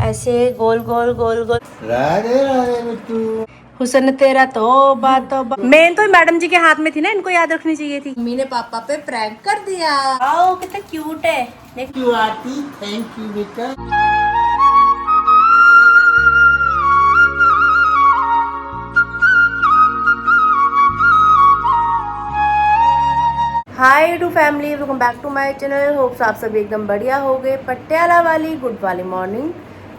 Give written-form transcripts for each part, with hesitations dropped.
ऐसे गोल गोल गोल गोल। राधे राधे बिट्टू। हुसन तेरा तौबा तौबा। मेन तो मैडम जी के हाथ में थी ना, इनको याद रखनी चाहिए थी। मम्मी ने पापा पे प्रैंक कर दिया। आओ कितना क्यूट है। क्यों आती, थैंक यू बेटा। Hi to family, welcome back to my channel. Hopes आप सभी एकदम बढ़िया हो गए। पटियाला वाली गुड वाली मॉर्निंग,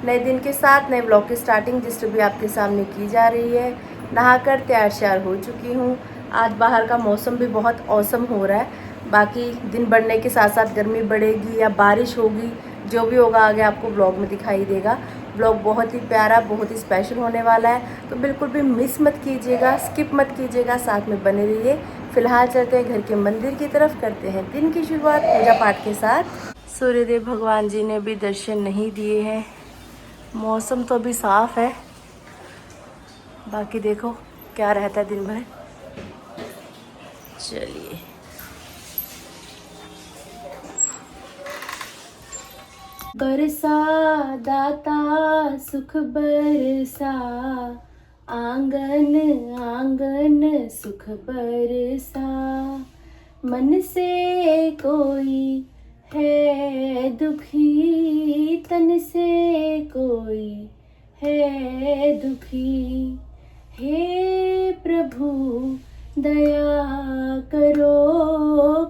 नए दिन के साथ नए ब्लॉग की स्टार्टिंग जिस भी आपके सामने की जा रही है। नहाकर तैयार श्यार हो चुकी हूँ। आज बाहर का मौसम भी बहुत औसम हो रहा है। बाकी दिन बढ़ने के साथ साथ गर्मी बढ़ेगी या बारिश होगी, जो भी होगा आगे आपको ब्लॉग में दिखाई देगा। ब्लॉग बहुत ही प्यारा, बहुत ही स्पेशल होने वाला है, तो बिल्कुल भी मिस मत कीजिएगा, स्किप मत कीजिएगा, साथ में बने रहिए। फिलहाल चलते हैं घर के मंदिर की तरफ, करते हैं दिन की शुरुआत पूजा पाठ के साथ। सूर्यदेव भगवान जी ने भी दर्शन नहीं दिए हैं। मौसम तो अभी साफ है, बाकी देखो क्या रहता है दिन भर। चलिए बरसा दाता सुख बरसा, आंगन आंगन सुख बरसा। मन से कोई है दुखी, तन से कोई है दुखी। हे प्रभु दया करो,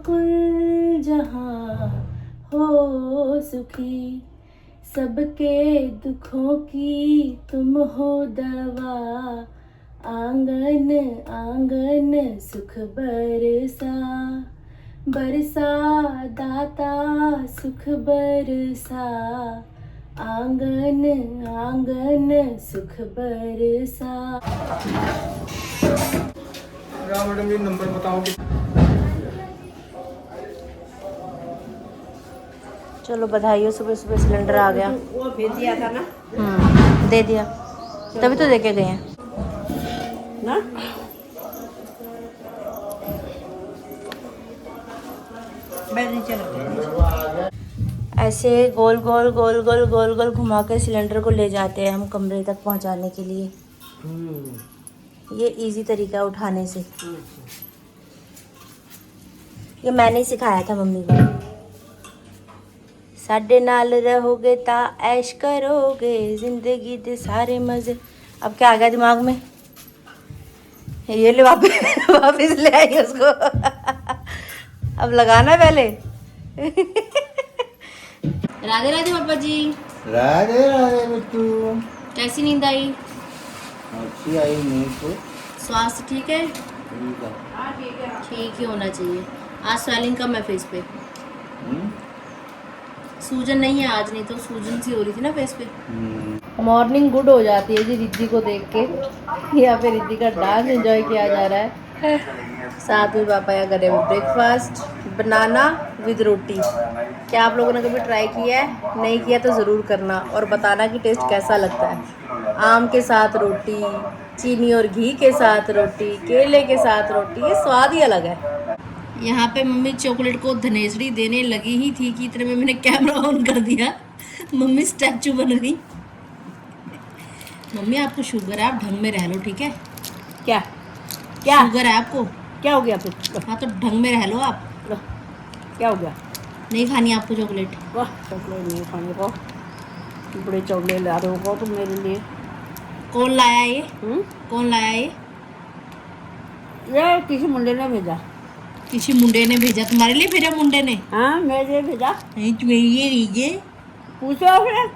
कुल जहाँ हो सुखी। सबके दुखों की तुम हो दवा, आंगन आंगन सुख बरसा। बरसा दाता सुख बरसा, आंगन आंगन सुख बरसा। मैडम ये नंबर बताओ। चलो बधाई हो, सुबह सुबह सिलेंडर आ गया। वो भेज दिया था ना। दे दिया, तभी तो देके गए हैं ना। मैं नहीं चला। ऐसे गोल गोल गोल गोल गोल गोल घुमा के सिलेंडर को ले जाते हैं हम कमरे तक पहुंचाने के लिए। ये इजी तरीका है उठाने से। ये मैंने ही सिखाया था मम्मी को। साडे नाल रहोगे ता ऐश करोगे, जिंदगी दे सारे मजे। अब क्या आ गया दिमाग में? ये ले वापस वापस ले आई उसको। अब लगाना पहले। राधे राधे पापा जी। राधे राधे बिट्टू। कैसी नींद आई? अच्छी आई नींद तो। स्वास्थ्य ठीक है? ठीक है। ठीक ही होना चाहिए। आज स्वेलिंग कम है फेस पे। सूजन नहीं है आज, नहीं तो सूजन सी हो रही थी ना फेस पे। मॉर्निंग गुड हो जाती है जी रिद्धि को देख के। यहाँ पे रिद्धि का डांस एंजॉय किया जा रहा है। साथ में पापा यहाँ कर रहे हैं ब्रेकफास्ट, बनाना विद रोटी। क्या आप लोगों ने कभी ट्राई किया है? नहीं किया तो ज़रूर करना और बताना कि टेस्ट कैसा लगता है। आम के साथ रोटी, चीनी और घी के साथ रोटी, केले के साथ रोटी, ये स्वाद ही अलग है। यहाँ पे मम्मी चॉकलेट को धनेसड़ी देने लगी ही थी कि इतने में मैंने कैमरा ऑन कर दिया। मम्मी स्टैचू बन गई। मम्मी आपको शुगर है, आप ढंग में रह लो, ठीक है? क्या क्या शुगर है आपको? क्या हो गया फिर? हाँ तो ढंग में रह लो आप। लो, क्या हो गया? नहीं खानी आपको चॉकलेट? वाह, चॉकलेट नहीं खाने को। बड़े चॉकलेट ला रहे हो तुम मेरे लिए। कौन लाया ये? कौन लाया ये? ये किसी मुंडे ने भेजा। किसी मुंडे ने भेजा? तुम्हारे लिए भेजा मुंडे ने? हाँ, मेरे लिए भेजा। नहीं तुम्हें ये लीजिए। पूछो फिर,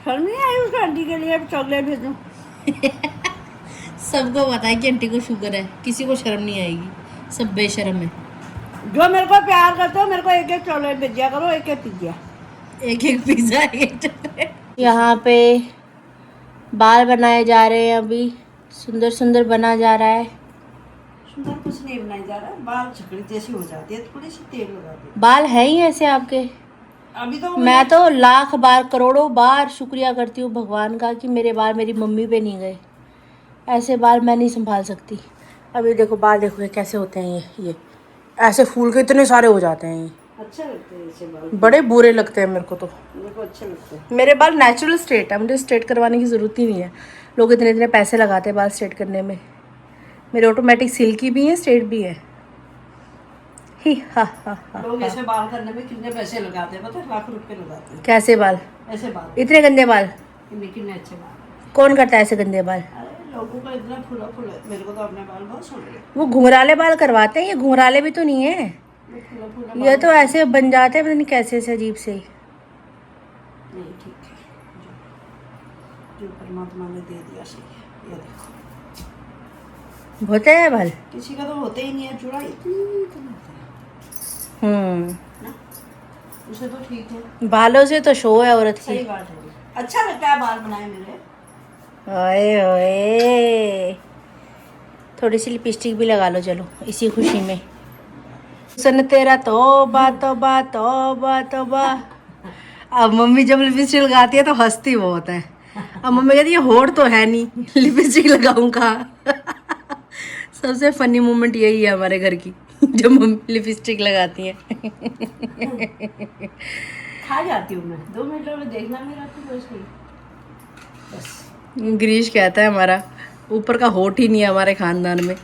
शर्म नहीं आई उसको आंटी के लिए चॉकलेट भेजूं? सबको पता है कि आंटी को शुगर है, किसी को शर्म नहीं आएगी, सब बेशर्म है। जो मेरे को प्यार करते हो मेरे को एक एक चॉकलेट भेजिया करो, एक एक पिज्जा। एक एक पिज्जा, एक चॉकलेट। यहाँ पे बाल बनाए जा रहे हैं, अभी सुंदर सुंदर बना जा रहा है। सुंदर कुछ नहीं बनाया जा रहा, बाल छकड़ी जैसी हो जाती है, थोड़ी सी तेल लगा दे। बाल है ही ऐसे आपके? अभी तो मैं तो लाख बार करोड़ों बार शुक्रिया करती हूँ भगवान का कि मेरे बाल मेरी मम्मी पे नहीं गए। ऐसे बाल मैं नहीं संभाल सकती। अभी देखो बाल देखो ये कैसे होते हैं, ये ऐसे फूल के इतने सारे हो जाते हैं ये। अच्छा लगता है ऐसे बाल, बड़े बुरे लगते हैं मेरे को तो। मेरे को अच्छे लगते हैं। मेरे बाल नेचुरल स्ट्रेट है, मुझे स्ट्रेट करवाने की ज़रूरत ही नहीं है। लोग इतने इतने पैसे लगाते हैं बाल स्ट्रेट करने में। मेरे ऑटोमेटिक सिल्की भी है, स्ट्रेट भी है। ही हा हा हा लोग हा। ऐसे बाल करने में कितने पैसे लगाते हैं, पता है? लाख रुपए लगाते हैं कैसे बाल? ऐसे बाल, इतने गंदे बाल लेकिन अच्छे बाल। कौन करता है ऐसे गंदे बाल? अरे लोगों का इतना फूला फूला, मेरे को तो अपने बाल बहुत सुन रहे, वो घुंघराले बाल करवाते हैं, ये घुंघराले भी तो नहीं है, फूला फूला ये तो ऐसे बन जाते हैं, पता नहीं कैसे ऐसे अजीब से। नहीं ठीक है, जो परमात्मा ने दे दिया सही है। ये देखो, होते हैं बाल। किसी का तो होते ही नहीं है, जुड़ा इतनी कम होता है ना, उसे तो ठीक है। बालों से तो शो है औरत की। सही बात है, अच्छा लगता है बाल बनाए मेरे। ओए ओए, थोड़ी सी लिपस्टिक भी लगा लो चलो इसी खुशी में। सुन तेरा तौबा तौबा तौबा तौबा। अब मम्मी जब लिपस्टिक लगाती है तो हंसती बहुत है। अब मम्मी कहती है होठ तो है नहीं, लिपस्टिक लगाऊं कहाँ। सबसे फनी मोमेंट यही है हमारे घर की, जब मम्मी लिपस्टिक लगाती है। खा जाती हूँ मैं, 2 मिनट में देखना मेरा तो बस नहीं, बस। गिरीश कहता है हमारा ऊपर का होठ ही नहीं है हमारे खानदान में।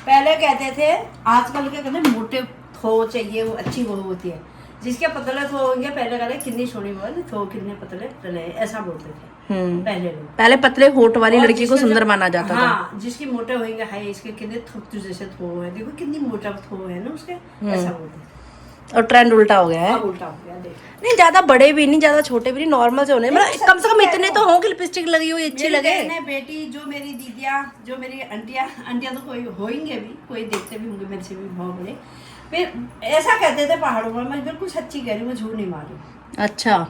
पहले कहते थे, आजकल के कहते हैं मोटे थो चाहिए, वो अच्छी वो होती है। जिसके पतले थो होंगे, पहले कहते कितनी सोनी बोल थो, कितने पतले तले, ऐसा बोलते थे पहले लोग। पहले पतले होठ वाली और लड़की को जिसके सुंदर जो- माना जाता था। हाँ, जिसके मोटे होंगे, हाय इसके कितने थो जैसे थो है, देखो कितनी मोटा थो है ना उसके, ऐसा बोलते थे। और ट्रेंड उल्टा हो गया है। अब उल्टा हो गया, देख। नहीं ज्यादा बड़े भी नहीं, ज्यादा छोटे भी नहीं, नॉर्मल से होने, नहीं, मतलब कम से कम सच्ची इतने है तो वो। हो कि लिपस्टिक लगी हुई अच्छी मेरी लगे। बहनें, बेटी, जो मेरी दीदियाँ, जो मेरी आंटियाँ तो कोई होंगे भी, कोई देखते भी होंगे मेरे से भी बहुत बड़े, फिर ऐसा कहते थे पहाड़ों में। मैं बिल्कुल सच्ची कह रही हूँ, मैं झूठ नहीं मार रही हूँ। अच्छा,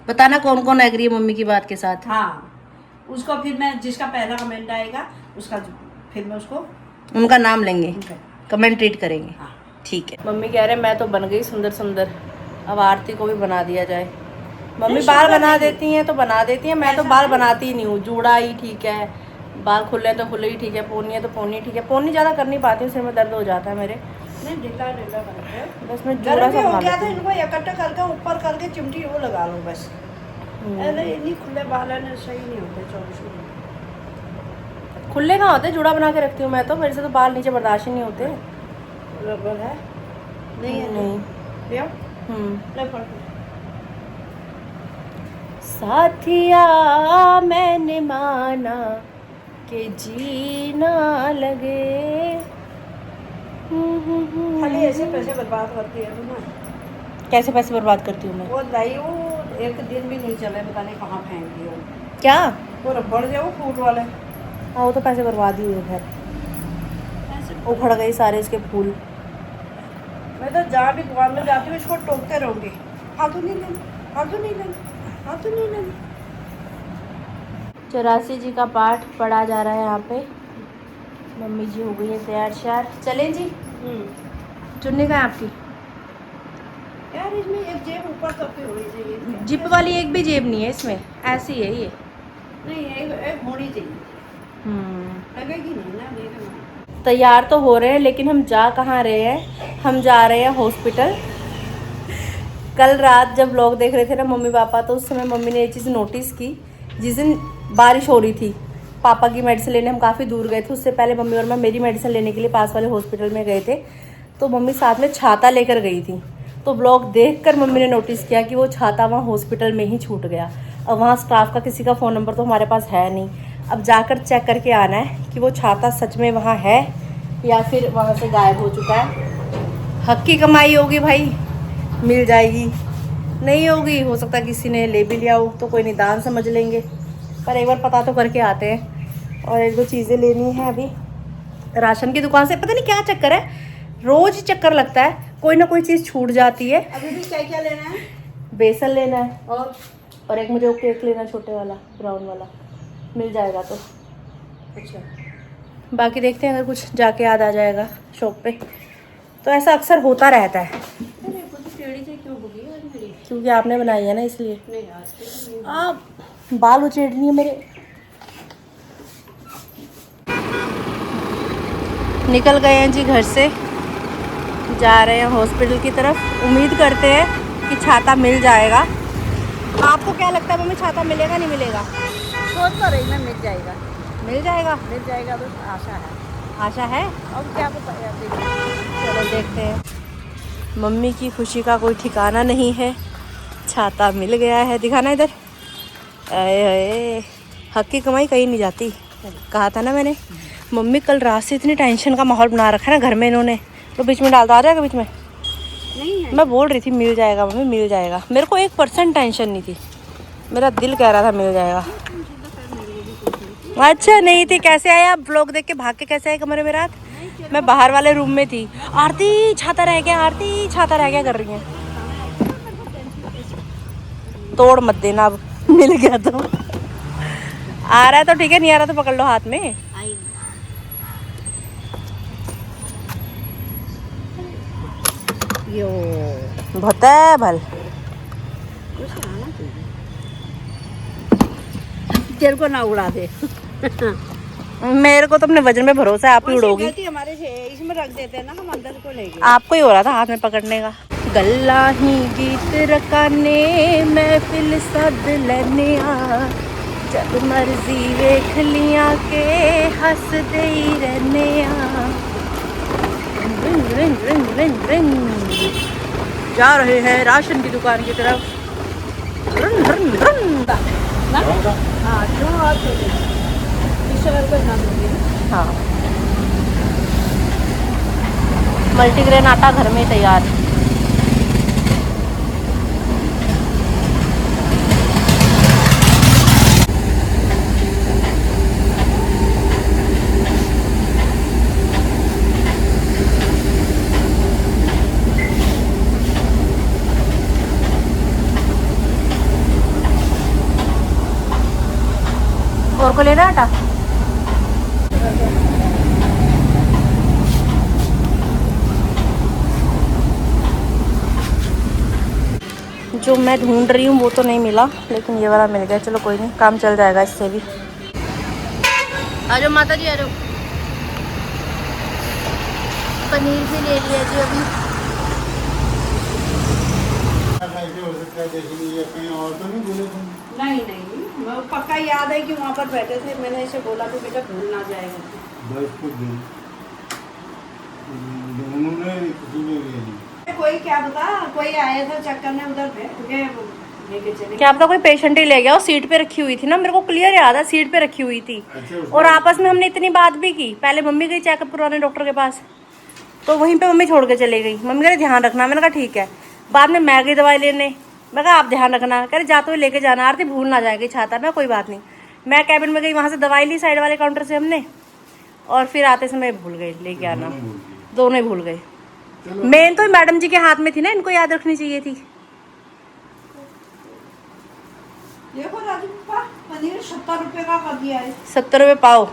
बताना कौन कौन एग्री है मम्मी की बात के साथ। हाँ, उसको फिर मैं, जिसका पहला कमेंट आएगा उसका, फिर मैं उसको उनका नाम लेंगे, उनका- कमेंट रीड करेंगे। हाँ। ठीक है। मम्मी कह रहे मैं तो बन गई सुंदर सुंदर, अब आरती को भी बना दिया जाए। मम्मी नहीं, बाल सुंदर बना नहीं। देती हैं तो बना देती हैं, मैं तो ऐसा बाल नहीं। बनाती ही नहीं हूँ। जूड़ा ही ठीक है, बाल खुले हैं तो खुले ही ठीक है, पोनी है तो पोनी ठीक है। पोनी ज़्यादा कर नहीं पाती हूँ, सिर में दर्द हो जाता है मेरे। नहीं, ढीला ढीला करके बस मैं जूड़ा गर्म भी सा हो बना गया लेती था, हूँ। इनको इकट्ठा करके ऊपर करके चिमटी वो लगा लो बस। अरे इतनी खुले बाल है ना, सही नहीं होते 24 घंटे। खुले कहाँ होते, जूड़ा बना के रखती हूँ मैं तो, मेरे से तो बाल नीचे बर्दाश्त ही नहीं होते। रबर है नहीं है, नहीं। ले आओ, ले पढ़ के। साथिया मैंने माना कि जीना लगे। खाली ऐसे पैसे बर्बाद करती है तुम ना। कैसे पैसे बर्बाद करती हूँ मैं? वो लाई वो एक दिन भी नहीं चले, पता नहीं कहाँ फेंक दिया क्या? वो रबड़ जो वो फूल वाले, हाँ वो तो पैसे बर्बाद ही हुए खैर, ऐसे। उखड़ गए सारे इसके फूल। मैं तो जहाँ भी दुकान में जाती हूँ इसको टोकते रहूँगी, हाथों नहीं लेना, हाथों नहीं लेना, हाथों नहीं लेना। 84 जी का पाठ पढ़ा जा रहा है यहाँ पे। मम्मी जी हो गई है तैयार श्यार, चलें जी। चुन्नी का है आपकी? यार इसमें एक जेब ऊपर तक की होनी चाहिए। जिप वाली एक भी जेब नहीं है इसमें, ऐसी है ये। नहीं, एक होनी चाहिए, लगेगी नहीं ना, देखना। तैयार तो हो रहे हैं लेकिन हम जा कहाँ रहे हैं? हम जा रहे हैं हॉस्पिटल। कल रात जब व्लॉग देख रहे थे ना मम्मी पापा, तो उस समय मम्मी ने ये चीज़ नोटिस की। जिस दिन बारिश हो रही थी, पापा की मेडिसिन लेने हम काफ़ी दूर गए थे, उससे पहले मम्मी और मैं मेरी मेडिसिन लेने के लिए पास वाले हॉस्पिटल में गए थे, तो मम्मी साथ में छाता लेकर गई थी। तो व्लॉग देखकर मम्मी ने नोटिस किया कि वो छाता वहाँ हॉस्पिटल में ही छूट गया। अब वहाँ स्टाफ का किसी का फ़ोन नंबर तो हमारे पास है नहीं। अब जाकर चेक करके आना है कि वो छाता सच में वहाँ है या फिर वहाँ से गायब हो चुका है। हक की कमाई होगी भाई, मिल जाएगी, नहीं होगी हो सकता है किसी ने ले भी लिया हो, तो कोई निदान समझ लेंगे। पर एक बार पता तो करके आते हैं। और एक दो चीज़ें लेनी है अभी राशन की दुकान से, पता नहीं क्या चक्कर है, रोज़ चक्कर लगता है, कोई ना कोई चीज़ छूट जाती है। अभी भी क्या क्या लेना है? बेसन लेना है और एक मुझे वो केक लेना है, छोटे वाला ब्राउन वाला, मिल जाएगा तो। अच्छा, बाकी देखते हैं अगर कुछ जाके याद आ जाएगा शॉप पे, तो ऐसा अक्सर होता रहता है अरे खुद टेढ़ी से क्यों होगी यार मेरी? क्योंकि आपने बनाई है ना इसलिए। नहीं आज के तो नहीं। आप बाल उचेड़ रही है मेरे। निकल गए हैं जी घर से, जा रहे हैं हॉस्पिटल की तरफ। उम्मीद करते हैं कि छाता मिल जाएगा। आपको क्या लगता है मम्मी, छाता मिलेगा नहीं मिलेगा? सोच तो रही मैं मिल जाएगा। मिल जाएगा? मिल जाएगा तो आशा है। आशा है। अब क्या पता यार, देखिए। चलो देखते हैं। मम्मी की खुशी का कोई ठिकाना नहीं है। छाता मिल गया है। दिखाना इधर। अरे हक की कमाई कहीं नहीं जाती, कहा था ना मैंने। मम्मी कल रात से इतनी टेंशन का माहौल बना रखा है ना घर में इन्होंने, तो बीच में डालता आ जाएगा बीच में। नहीं है। मैं बोल रही थी मिल जाएगा मम्मी, मिल जाएगा। मेरे को 1% टेंशन नहीं थी, मेरा दिल कह रहा था मिल जाएगा। अच्छा नहीं थी। कैसे आए आप? ब्लॉग देख के भाग के कैसे आए कमरे में रात? मैं बाहर वाले रूम में थी। आरती छाता रह गया, आरती छाता रह गया कर रही है। तोड़ मत देना अब, मिल गया तो। आ रहा है तो ठीक है, नहीं आ रहा तो पकड़ लो हाथ में। यो बहुत है भल। तेरे को ना उड़ा दे। मेरे को तो अपने वजन में भरोसा है, आप ही उड़ोगी। गलती हमारे से है, इसमें रख देते हैं ना, हम अंदर को ले गए। आपको ही हो रहा था हाथ में पकड़ने का। गल्ला ही गीत रकाने महफिल सद लेने आ, जब मर्जी वेख लिया के हंस दे ही रहने आ। Ring ring ring ring ring. जा रहे हैं राशन की दुकान की तरफ। Run run run. हाँ जो और ईश्वर को ना दूंगी। हाँ, मल्टीग्रेन आटा घर में ही तैयार है। और को लेना आटा? जो मैं ढूंढ रही हूँ वो तो नहीं मिला, लेकिन ये वाला मिल गया। चलो कोई नहीं, काम चल जाएगा इससे भी। आ जाओ माता जी, आ जाओ। पनीर भी ले लिया जी अभी। नहीं नहीं, मैं पक्का याद है कि वहाँ पर बैठे थे, मैंने इसे बोला कि बेटा भूल ना जाएगा। कोई क्या बता, कोई आया था चक्कर में, उधर बैठ के लेके चले। क्या पता कोई पेशेंट ही ले गया। वो सीट पे रखी हुई थी ना, मेरे को क्लियर याद है सीट पे रखी हुई थी। और आपस में हमने इतनी बात भी की। पहले मम्मी गई चेकअप करवाने डॉक्टर के पास, तो वहीं पे मम्मी छोड़ के चली गई। मम्मी कह रही ध्यान रखना, मैंने कहा ठीक है। बाद में मैं गई दवाई लेने, मैं कहा आप ध्यान रखना। कह रहे जाते हुए लेके जाना आरती, भूल ना जाएगी छाता। मैं कोई बात नहीं। मैं कैबिन में गई, वहाँ से दवाई ली साइड वाले काउंटर से हमने, और फिर आते समय भूल गए लेके आना। दोनों ही भूल गए। मेन तो मैडम जी के हाथ में थी ना, इनको याद रखनी चाहिए थी। देखो राजू पापा, पनीर 70 रुपए का कर दिया है। 70 रुपये पाव।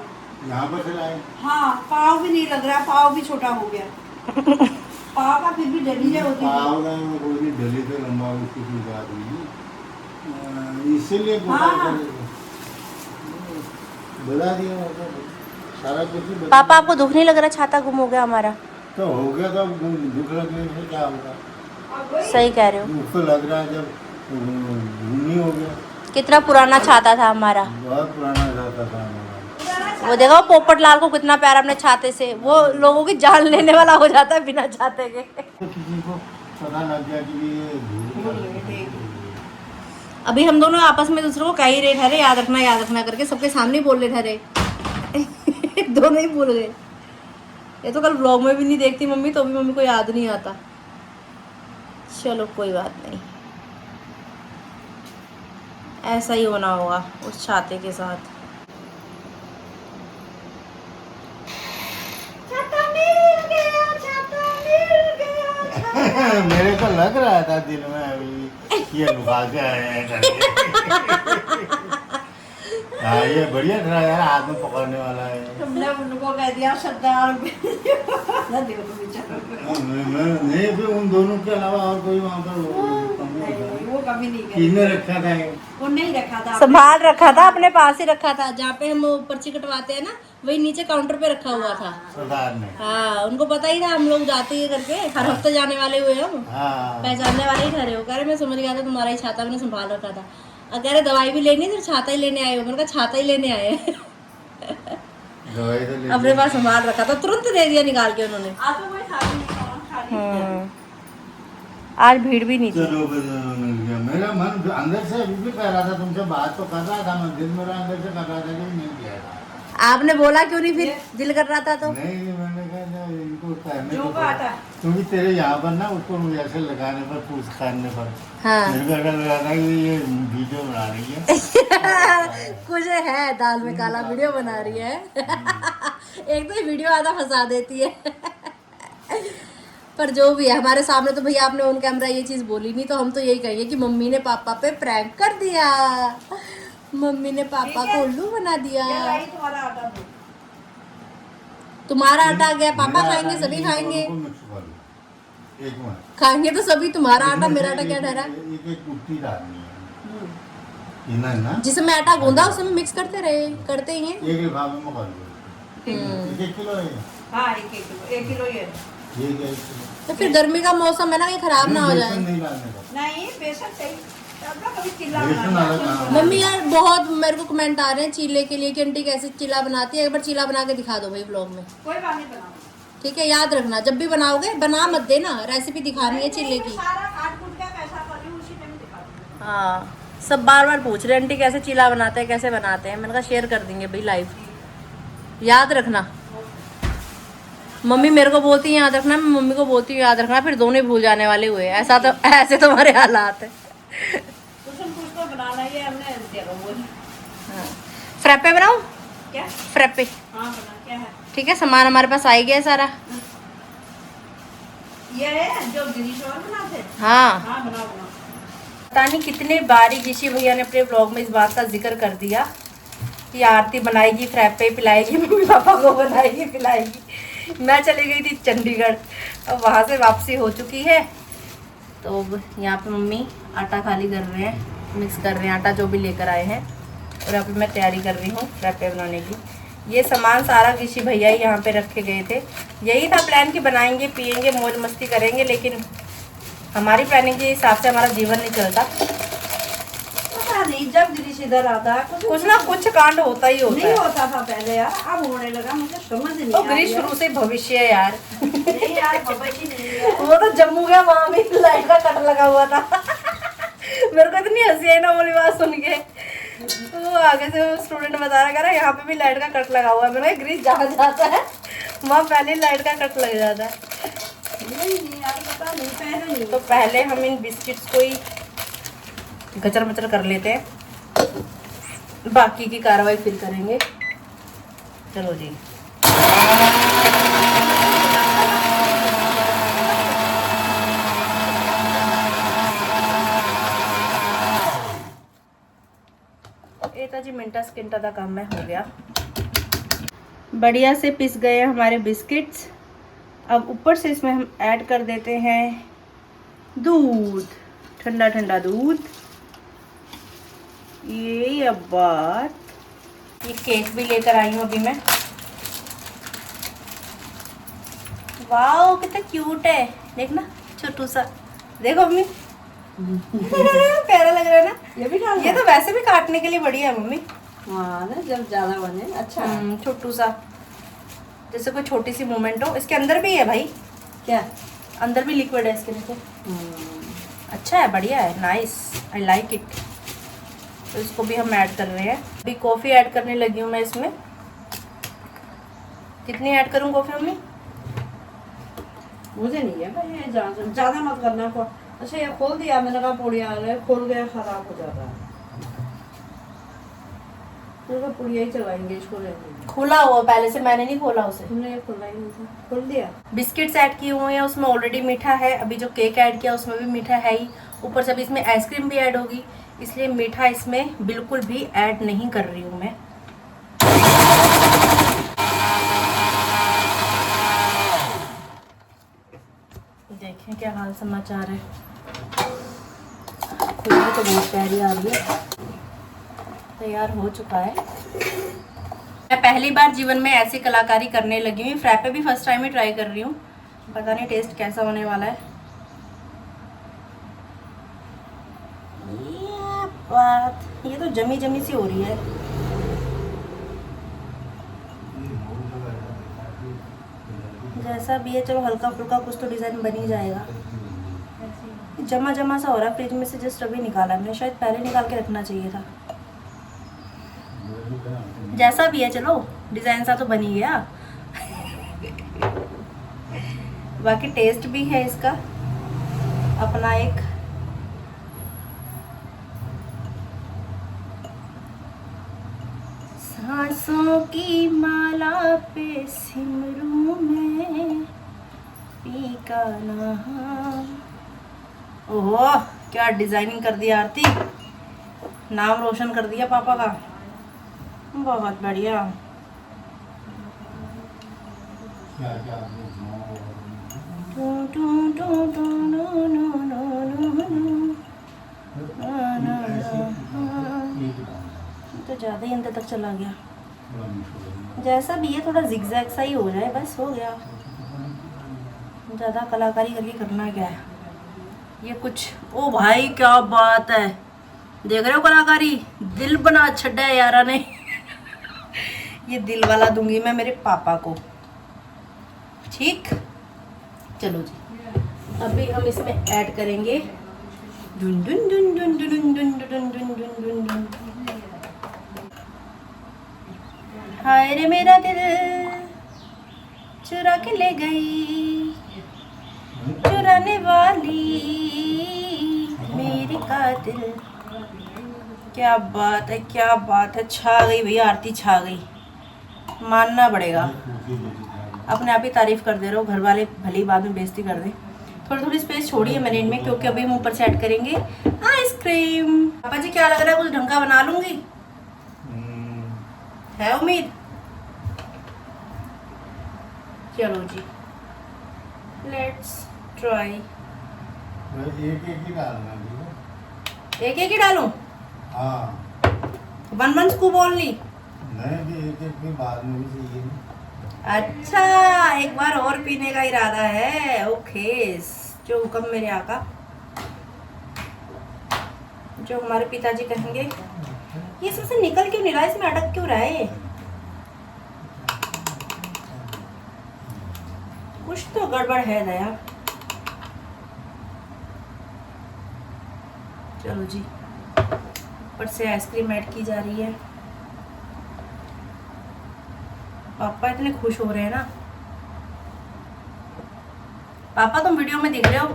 यहाँ पर से लाए। हाँ, पाव भी नहीं लग रहा, पाव भी छोटा हो गया। पाव का फिर भी डली होती है। पाव का कोई भी डली तो लंबा, उसकी कोई बात नहीं। इसीलिए बता दिया सारा कुछ ही पापा आपको दुख नहीं लग रहा छाता गुम हो गया हमारा? तो हो गया, तो दुख लगने से क्या होगा? सही कह रहे हो। दुख तो लग रहा है जब घूमी हो गया। कितना पुराना छाता था हमारा। बहुत पुराना जाता था हमारा। वो देखो पोपट लाल को कितना प्यार अपने छाते से, वो लोगों की जान लेने वाला हो जाता है बिना छाते के। तो किसी को पता लग गया कि ये भूल। अभी हम दोनों आपस में दूसरों को कह ही रहे ठहरे याद रखना करके, सबके सामने ही बोल रहे ठहरे। दोनों ही भूल गए। ये तो कल व्लॉग में भी नहीं देखती मम्मी, तो भी मम्मी को याद नहीं आता। चलो कोई बात नहीं, ऐसा ही होना होगा उस छाते के साथ। मेरे को लग रहा था दिल में अभी ये लुका के आए हैं करके। हाँ ये बढ़िया था यार, हाथ में पकड़ने वाला है। तुमने उनको कह दिया सरदार। नहीं फिर उन दोनों के अलावा और कोई वहाँ पर वो कभी नहीं गए। किसने रखा था ये? वो नहीं रखा था। संभाल रखा था, अपने पास ही रखा था। जहाँ पे हम पर्ची कटवाते हैं ना, वही नीचे काउंटर पे रखा हुआ था। सरदार ने। हाँ, उनको पता ही था हम लोग जाते ही करके, हर हफ्ते जाने वाले हुए हम, हाँ पहचानने वाले ही ठहरे हो। कह रहे मैं समझ गया था तुम्हारा ही छाता मैंने संभाल रखा था। और कह रहे दवाई भी लेनी है, तो छाता ही लेने आए हो। मैंने कहा छाता ही लेने आए हैं। दवाई तो ले अपने पास संभाल रखा था, तुरंत दे दिया निकाल के उन्होंने। आज तो कोई खाली नहीं, खाली आज भीड़ भी नहीं थी। चलो मिल गया। मेरा मन अंदर से अभी भी कह रहा था, तुमसे बात तो कर रहा था, मैं दिल मेरा अंदर से कर रहा था कि नहीं किया था। आपने बोला क्यों नहीं, फिर दिल कर रहा था तो? नहीं मैंने कहा इनको कहने जो को का आटा। क्योंकि तेरे यहाँ पर ना उसको ऐसे लगाने पर पूछ करने पर हाँ। मेरे को ऐसा लगा था कि ये वीडियो बना रही है। कुछ है, दाल में काला वीडियो बना रही है। एक तो ये वीडियो आधा फंसा देती है। पर जो भी है, हमारे सामने तो भैया आपने ऑन कैमरा ये चीज बोली नहीं, तो हम तो यही कहेंगे कि मम्मी ने पापा पे प्रैंक कर दिया, मम्मी ने पापा को उल्लू बना दिया। ये लाई तुम्हारा आटा दो। तुम्हारा आटा आ गया, पापा मेरा खाएंगे, आटा सभी नहीं, खाएंगे। उनको मिक्स कर लो। एक मिनट। खाएंगे तो सभी, तुम्हारा आटा मेरा आटा क्या ठहरा? एक एक कुट्टी डालनी है इतना ना। जिसमें आटा गूंदा उसमें मिक्स करते रहे, करते ही हैं। एक लिफाफे में कर लो। एक किलो है हाँ 1 किलो ये। ये क्या 1 किलो? तो फिर गर्मी का मौसम है ना, ये खराब ना हो जाए। बेसन नहीं डालने का। नहीं बेसन सही। तब ना कभी चिल्ला बेसन बना अलग दिया। बनाना। मम्मी यार बहुत मेरे को कमेंट आ रहे हैं चीले के लिए कि आंटी कैसे चीला बनाती है, एक बार चीला बना के दिखा दो भाई ब्लॉग में। कोई बात नहीं बनाओ। ठीक है, याद रखना जब भी बनाओगे बना मत देना, रेसिपी दिखानी है चीले की। सारा काट कूट के पैसा कर रही हूँ, उसी टाइम दिखा दूंगी। हाँ, सब बार बार पूछ रहे हैं आंटी कैसे चीला बनाते हैं, कैसे बनाते हैं। मैंने कहा शेयर कर देंगे भाई लाइव, याद रखना। मम्मी मेरे को बोलती है याद रखना, मैं मम्मी को बोलती हूँ याद रखना, फिर दोनों ही भूल जाने वाले हुए। ऐसा तो ऐसे तुम्हारे हालात है। कुछ तो बनाना ही है हमने देखो वो। हाँ। फ्रैपे बनाऊँ? क्या? फ्रैपे। हाँ बना क्या है? ठीक है, सामान हमारे पास आ ही गया सारा। ये है जो गिरीश और बनाते हैं। हाँ, हाँ बनाओ बनाओ। पता नहीं कितने बार ऋषि भैया ने अपने ब्लॉग में इस बात का जिक्र कर दिया कि आरती बनाएगी, फ्रैपे पिलाएगी, मम्मी पापा को बनाएगी पिलाएगी। मैं चली गई थी चंडीगढ़, अब वहाँ से वापसी हो चुकी है। तो अब यहाँ पे मम्मी आटा खाली कर रहे हैं, मिक्स कर रहे हैं आटा जो भी लेकर आए हैं। और अभी मैं तैयारी कर रही हूँ फ्रैपे बनाने की। ये सामान सारा ऋषि भैया ही यहाँ पे रखे गए थे। यही था प्लान कि बनाएंगे, पियेंगे, मौज मस्ती करेंगे, लेकिन हमारी प्लानिंग के हिसाब से हमारा जीवन नहीं चलता। पता नहीं जब गिरीश इधर आता है कुछ ना कुछ कांड होता ही होता नहीं है। होता था पहले यार, अब होने लगा। मुझे समझ नहीं तो आ गिरीश रहा शुरू से भविष्य है यार। नहीं यार भविष्य नहीं है। वो तो जम्मू गया, वहां भी लाइट का कट लगा हुआ था। मेरे को इतनी हंसी आई ना बोली बात सुन के। तो आगे से स्टूडेंट बता रहा, कह रहा यहाँ पे भी लाइट का कट लगा हुआ है। मैंने कहा गिरीश जहाँ जाता है वहाँ पहले लाइट का कट लग जाता है। नहीं यार पता नहीं, पहले नहीं। तो पहले हम इन बिस्किट्स को ही गचर मचर कर लेते हैं, बाकी की कार्रवाई फिर करेंगे। चलो जी। जी मिनटा सेकंडा का काम है, हो गया। बढ़िया से पिस गए हमारे बिस्किट्स। अब ऊपर से इसमें हम ऐड कर देते हैं दूध, ठंडा ठंडा दूध। ये अब बात, ये केक भी लेकर आई हूँ अभी मैं। वाओ कितना क्यूट है, देखना छोटू सा, देखो मम्मी। प्यारा लग रहा है ना। ये भी डाल ये तो वैसे भी काटने के लिए बढ़िया है मम्मी। हाँ ना, जब ज्यादा बने अच्छा है। छोटू सा, जैसे कोई छोटी सी मूवमेंट हो। इसके अंदर भी है भाई, क्या अंदर भी लिक्विड है इसके नीचे। अच्छा है, बढ़िया है, नाइस, आई लाइक इट। तो इसको भी हम ऐड कर रहे हैं। अभी कॉफ़ी ऐड करने लगी हूँ मैं इसमें। कितनी ऐड करूँ कॉफ़ी मम्मी? मुझे नहीं है भाई, ये ज्यादा मत करना को। अच्छा ये खोल दिया, मैंने कहा पुड़िया खोल गया, खराब हो जाता है। तो पुड़िया ही चलाएंगे इसको, रहने खुला हुआ पहले से, मैंने नहीं खोला उसे। तुमने ये खोला ही नहीं था, खोल दिया। बिस्किट्स ऐड किए हुए हैं, उसमें ऑलरेडी मीठा है। अभी जो केक ऐड किया उसमें भी मीठा है ही। ऊपर से अभी इसमें आइसक्रीम भी ऐड होगी, इसलिए मीठा इसमें बिल्कुल भी ऐड नहीं कर रही हूँ मैं। देखें क्या हाल समाचार है। खुशबू तो बहुत प्यारी आ रही है। तैयार हो चुका है। मैं पहली बार जीवन में ऐसी कलाकारी करने लगी हूँ। फ्रैपे भी फर्स्ट टाइम ही ट्राई कर रही हूँ, पता नहीं टेस्ट कैसा होने वाला है। ये बात, ये तो जमी जमी सी हो रही है। जैसा भी है, चलो हल्का फुल्का कुछ तो डिज़ाइन बन ही जाएगा। जमा जमा सा हो रहा है, फ्रिज में से जस्ट अभी निकाला मैंने, शायद पहले निकाल के रखना चाहिए था। जैसा भी है, चलो डिज़ाइन सा तो बन ही गया। बाकी टेस्ट भी है इसका अपना एक। सांसों की माला पे सिमरू में पी का नाम। ओहो, क्या डिजाइनिंग कर दी आरती, नाम रोशन कर दिया पापा का। बहुत बढ़िया। तो ज़्यादा ही अंदर तक चला गया। जैसा भी है, थोड़ा जिगजैग सा ही हो जाए, बस हो गया। ज़्यादा कलाकारी करके करना क्या है ये कुछ। ओ भाई क्या बात है, देख रहे हो कलाकारी, दिल बना छड़ा है यारा ने। ये दिल वाला दूंगी मैं मेरे पापा को। ठीक, चलो जी, अभी हम इसमें ऐड करेंगे डुन डुन डुन डुन डुन डुन डुन डुन डुन डुन डुन। हाय रे मेरा दिल चुरा के ले गई, चुराने वाली मेरी कातिल। क्या बात है, क्या बात है, छा गई भैया आरती, छा गई, मानना पड़ेगा। अपने आप ही तारीफ कर दे रहे हो, घर वाले भले ही बाद में बेइज्जती कर दे। थोड़ी थोड़ी स्पेस छोड़ी है मैंने इनमें, क्योंकि अभी हम ऊपर से ऐड करेंगे आइसक्रीम। पापा जी क्या लग रहा है, कुछ ढंग का बना लूंगी, है उम्मीद। चलो जी, लेट्स ट्राई। एक एक ही डालना है। एक एक ही डालूं? हाँ, 1 स्कूप ओनली? नहीं, एक एक के बाद में भी चाहिए। अच्छा, एक बार और पीने का इरादा है। ओके, जो हुक्म मेरे आका, जो हमारे पिताजी कहेंगे। ये सबसे निकल क्यों नहीं रहा, इसमें अटक क्यों रहा है? कुछ तो गड़बड़ है दया। चलो जी, ऊपर से आइसक्रीम ऐड की जा रही है। पापा इतने खुश हो रहे हैं ना। पापा तुम वीडियो में दिख रहे हो,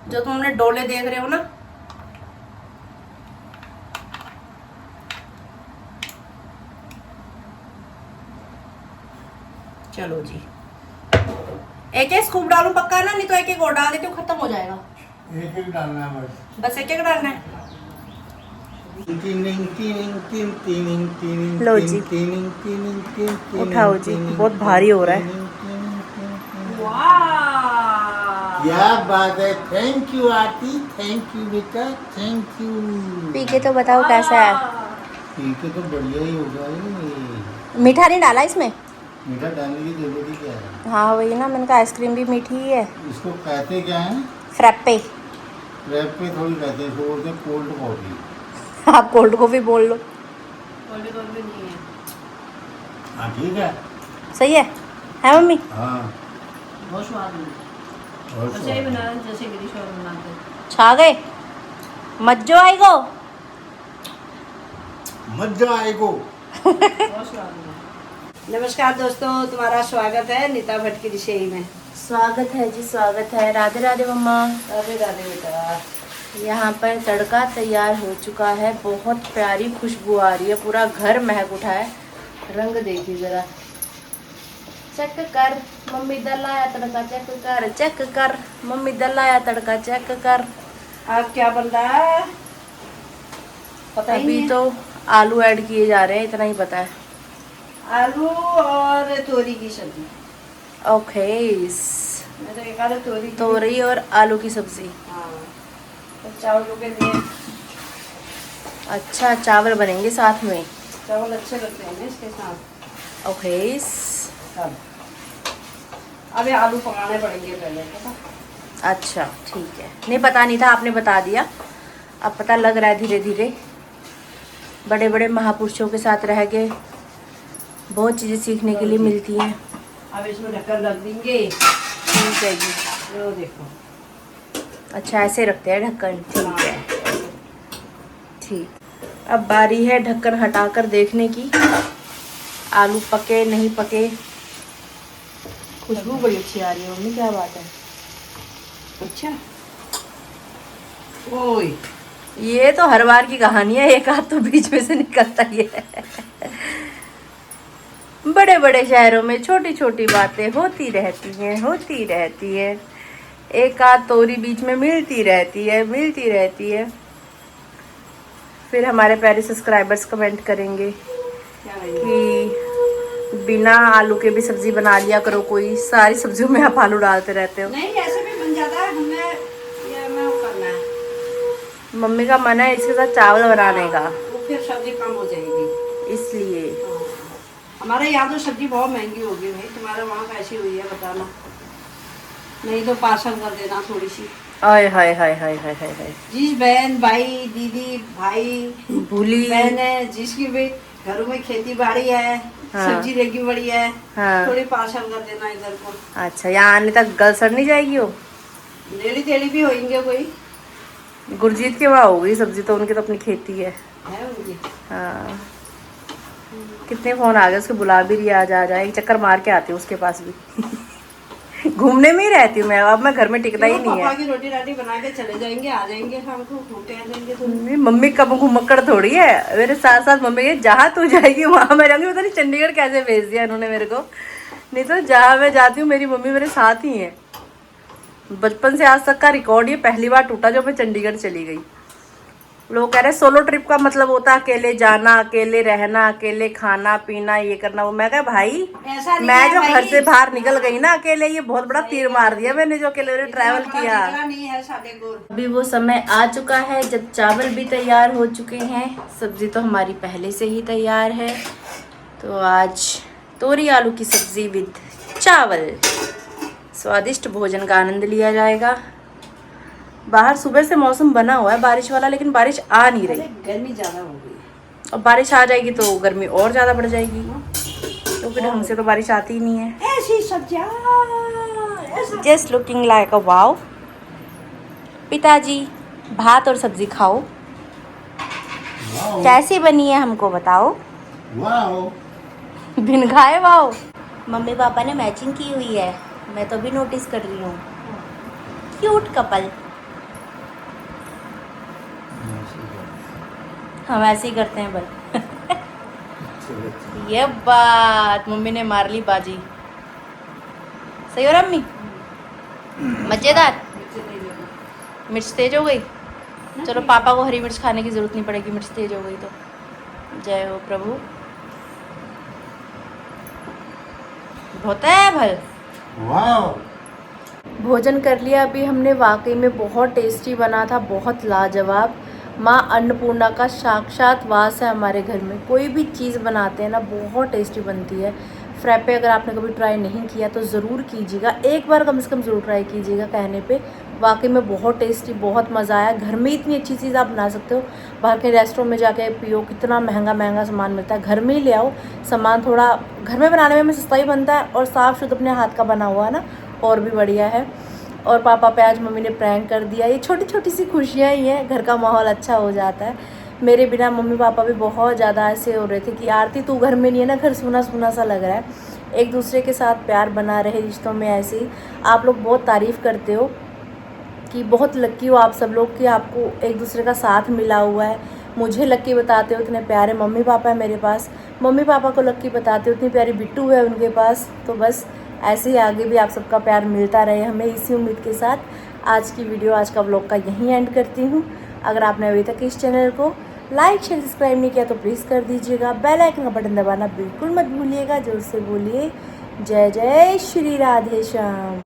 जो तुमने डोले देख रहे हो ना, चलो जी, एक एक स्कूप डालूं पक्का ना, नहीं तो एक एक और डाल देती हूँ, खत्म हो जाएगा। एक एक डालना है बस एक एक डालना है। लो जी, उठाओ जी, बहुत भारी हो रहा है। वाह, क्या बात है। Thank you Aarti, thank you बेटा, थैंक यू। पी के तो बताओ कैसा है। पी के तो बढ़िया ही होगा ये। मीठा नहीं डाला इसमें? मीठा डालने की जरूरत ही क्या है। हाँ वही ना, मैंने कहा आइसक्रीम भी मीठी ही है। इसको कहते क्या है? फ्रैप्पे। फ्रैप्पे थोड़ी कहते हैं, इसको बोलते हैं कोल्ड कॉफी। आप कोल्ड कॉफी बोल लो। कोल्ड कॉफी नहीं है। हाँ ठीक है, सही है मम्मी? हाँ बहुत स्वाद है। और ऐसे ही बना जैसे गिरीश और बनाते हैं। छा गए, मज्जो आएगो। मजा आएगो। बहुत स्वाद है। नमस्कार दोस्तों, तुम्हारा स्वागत है नीता भट्ट की रसोई में। स्वागत है जी, स्वागत है। राधे राधे मम्मा। राधे राधे बेटा। यहाँ पर तड़का तैयार हो चुका है, बहुत प्यारी खुशबू आ रही है, पूरा घर महक उठा है। रंग देखिए जरा, चेक कर मम्मी दलाया तड़का, चेक कर, चेक कर मम्मी दलाया तड़का, चेक कर। आज क्या बन रहा है पता ही अभी नहीं। तो आलू ऐड किए जा रहे हैं, इतना ही पता है। आलू और तोरी की सब्जी। ओके, मैं तो एक आलू तोरी की। तोरई और आलू की सब्जी। हाँ, तो चावलों के लिए अच्छा, चावल बनेंगे साथ में। चावल अच्छे लगते हैं ना इसके साथ। ओके। अब अभी आलू पकाने पड़ेंगे पहले, पता। अच्छा ठीक है, नहीं पता नहीं था, आपने बता दिया। अब पता लग रहा है धीरे धीरे। बड़े बड़े महापुरुषों के साथ रह के बहुत चीज़ें सीखने के लिए मिलती हैं। अब इसमें ढक्कन रख देंगे। ठीक है जी। ये देखो। अच्छा ऐसे रखते हैं ढक्कन, ठीक है। ठीक, अब बारी है ढक्कन हटाकर देखने की, आलू पके नहीं पके। खुशबू बड़ी अच्छी आ रही है मम्मी, क्या बात है। अच्छा, ओए ये तो हर बार की कहानी है, एक हाथ तो बीच में से निकलता ही है। बड़े बड़े शहरों में छोटी छोटी बातें होती रहती हैं। एक आध तोरी बीच में मिलती रहती है। फिर हमारे प्यारे सब्सक्राइबर्स कमेंट करेंगे क्या कि बिना आलू के भी सब्जी बना लिया करो, कोई सारी सब्जियों में आप आलू डालते रहते हो। नहीं, ऐसे भी बन जाता है। हमें वो करना है। मम्मी का मन है इसके साथ चावल बनाने का, वो फिर सब्जी कम हो जाएगी इसलिए। हमारे यहाँ तो सब्जी बहुत महंगी होगी भाई। तुम्हारे वहाँ कैसी हुई है बताना, नहीं तो पार्सल कर देना थोड़ी सी। आय हाय हाय हाय हाय हाय हाय। जिस बहन, भाई, दीदी, भाई, भूली बहन है, जिसकी भी घरों में खेती बाड़ी है, हाँ। सब्जी लगी बड़ी है, हाँ। थोड़ी पार्सल कर देना इधर को। अच्छा, यहाँ आने तक गल सड़ नहीं जाएगी वो? डेली डेली भी होंगे कोई। गुरजीत के वहाँ होगी सब्जी तो, उनकी तो अपनी खेती है। उनकी। हाँ, कितने फोन आ गए उसके, बुला भी रही आ जा, एक चक्कर मार के आती हूँ उसके पास भी। घूमने में ही रहती हूँ मैं, अब मैं घर में टिकता ही नहीं पापा है। की रोटी राटी बना के चले जाएंगे, आ जाएंगे शाम को, घूमते आ जाएंगे। तो मम्मी कब घुमक्कड़ थोड़ी है, मेरे साथ साथ मम्मी के जहाँ तू जाएगी वहाँ मैं जाऊंगी। पता नहीं चंडीगढ़ कैसे भेज दिया इन्होंने मेरे को, नहीं तो जहाँ मैं जाती हूँ मेरी मम्मी मेरे साथ ही है। बचपन से आज तक का रिकॉर्ड ये पहली बार टूटा जब मैं चंडीगढ़ चली गई। लोग कह रहे सोलो ट्रिप का मतलब होता है अकेले जाना, अकेले रहना, अकेले खाना पीना, ये करना वो। मैं कहा भाई, ऐसा नहीं मैं है जो भाई। घर से बाहर निकल गई ना अकेले, ये बहुत बड़ा तीर मार दिया मैंने जो अकेले ट्रैवल किया। नहीं है साढ़े को। अभी वो समय आ चुका है जब चावल भी तैयार हो चुके हैं, सब्जी तो हमारी पहले से ही तैयार है। तो आज तोरी आलू की सब्जी विद चावल, स्वादिष्ट भोजन का आनंद लिया जाएगा। बाहर सुबह से मौसम बना हुआ है बारिश वाला, लेकिन बारिश आ नहीं रही। गर्मी ज्यादा हो गई। और बारिश आ जाएगी तो गर्मी और ज़्यादा बढ़ जाएगी, क्योंकि ढंग से तो बारिश आती ही नहीं है। ऐसी सब्जियां जस्ट लुकिंग लाइक अ वाव। पिताजी भात और सब्जी खाओ, वाओ कैसी बनी है हमको बताओ। वाओ। बिन खाए वाओ। मम्मी पापा ने मैचिंग की हुई है, मैं तो भी नोटिस कर रही हूँ। Cute couple. हम ऐसे ही करते हैं बल। ये बात मम्मी ने मार ली बाजी। सही हो रहा अम्मी? मजेदार। मिर्च तेज हो गई, चलो पापा को हरी मिर्च खाने की जरूरत नहीं पड़ेगी, मिर्च तेज हो गई तो। जय हो प्रभु। होता है भल। वाओ। भोजन कर लिया अभी हमने, वाकई में बहुत टेस्टी बना था, बहुत लाजवाब। माँ अन्नपूर्णा का साक्षात वास है हमारे घर में। कोई भी चीज़ बनाते हैं ना बहुत टेस्टी बनती है। फ्रैपे अगर आपने कभी ट्राई नहीं किया तो ज़रूर कीजिएगा, एक बार कम से कम ज़रूर ट्राई कीजिएगा कहने पे। वाकई में बहुत टेस्टी, बहुत मज़ा आया। घर में इतनी अच्छी चीज़ आप बना सकते हो, बाहर के रेस्टोरेंट में जाके पियो कितना महंगा महंगा सामान मिलता है। घर में ही ले आओ सामान, थोड़ा घर में बनाने में सस्ता ही बनता है और साफ़ शुद्ध अपने हाथ का बना हुआ है ना, और भी बढ़िया है। और पापा पे आज मम्मी ने प्रैंक कर दिया। ये छोटी छोटी सी खुशियाँ ही हैं, घर का माहौल अच्छा हो जाता है। मेरे बिना मम्मी पापा भी बहुत ज़्यादा ऐसे हो रहे थे कि आरती तू घर में नहीं है ना, घर सूना सूना सा लग रहा है। एक दूसरे के साथ प्यार बना रहे रिश्तों में। ऐसे ही आप लोग बहुत तारीफ़ करते हो कि बहुत लक्की हो आप सब लोग कि आपको एक दूसरे का साथ मिला हुआ है। मुझे लक्की बताते हो, इतने प्यारे मम्मी पापा है मेरे पास। मम्मी पापा को लक्की बताते हो, इतनी प्यारी बिट्टू है उनके पास। तो बस ऐसे ही आगे भी आप सबका प्यार मिलता रहे हमें, इसी उम्मीद के साथ आज की वीडियो, आज का व्लॉग का यहीं एंड करती हूँ। अगर आपने अभी तक इस चैनल को लाइक शेयर सब्सक्राइब नहीं किया तो प्लीज़ कर दीजिएगा। बेल आइकन का बटन दबाना बिल्कुल मत भूलिएगा। जोर से बोलिए जय जय श्री राधे श्याम।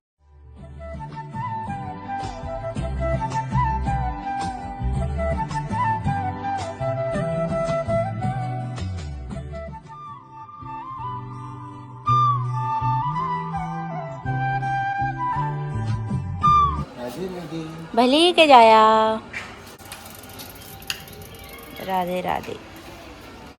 भली के जाया। राधे राधे।